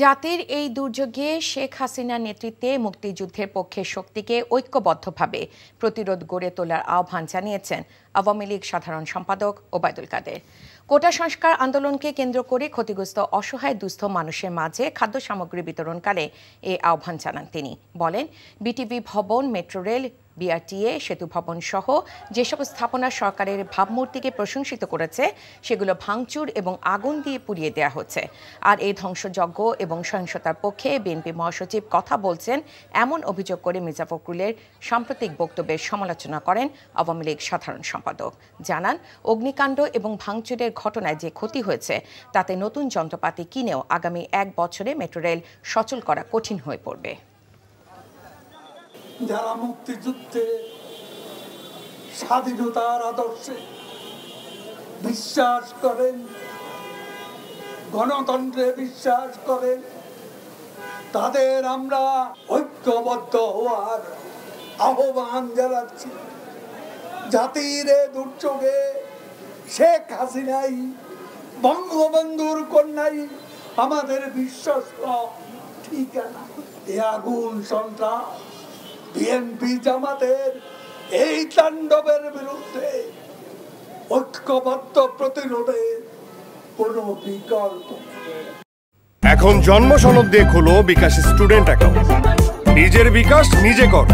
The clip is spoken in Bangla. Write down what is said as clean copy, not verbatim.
জাতির এই দুর্যোগে শেখ হাসিনার নেতৃত্বে মুক্তিযুদ্ধের পক্ষের শক্তিকে ঐক্যবদ্ধভাবে প্রতিরোধ গড়ে তোলার আহ্বান জানিয়েছেন আওয়ামী লীগ সাধারণ সম্পাদক ওবায়দুল কাদের। কোটা সংস্কার আন্দোলনকে কেন্দ্র করে ক্ষতিগ্রস্ত অসহায় দুস্থ মানুষের মাঝে খাদ্য সামগ্রী বিতরণকালে এই আহ্বান জানান তিনি। বলেন, বিটিভি ভবন, মেট্রো রেল, বিআরটিএ, সেতু ভবন সহ যেসব স্থাপনা সরকারের ভাবমূর্তিকে প্রশংসিত করেছে সেগুলো ভাঙচুর এবং আগুন দিয়ে পুড়িয়ে দেওয়া হচ্ছে। আর এই ধ্বংসযজ্ঞ এবং সহিংসতার পক্ষে বিএনপি মহাসচিব কথা বলছেন এমন অভিযোগ করে মির্জা ফখরুলের সাম্প্রতিক বক্তব্যের সমালোচনা করেন আওয়ামী লীগ সাধারণ সম্পাদক। জানান, অগ্নিকাণ্ড এবং ভাঙচুরের ঘটনায় যে ক্ষতি হয়েছে তাতে নতুন যন্ত্রপাতি কিনেও আগামী 1 বছরে মেট্রো রেল সচল করা কঠিন হয়ে পড়বে। যারা মুক্তিযুদ্ধে স্বাধীনতার আদর্শে বিশ্বাস করেন, গণতন্ত্রে বিশ্বাস করেন, তাদের আমরা ঐক্যবদ্ধ হওয়ার আহ্বান জানাচ্ছি। জাতির দুর্যোগে শেখ হাসিনাই, বঙ্গবন্ধুর কন্যাই আমাদের বিশ্বস্ত ঠিকানা। এ আগুন সন্ত্রাস বিএনপি জামাতের এই তাণ্ডবের বিরুদ্ধে ঐক্যবদ্ধ প্রতিরোধের কোনো বিকল্প। এখন জন্ম সনদ দিয়ে খোলো বিকাশ স্টুডেন্ট অ্যাকাউন্ট। নিজের বিকাশ নিজে কর।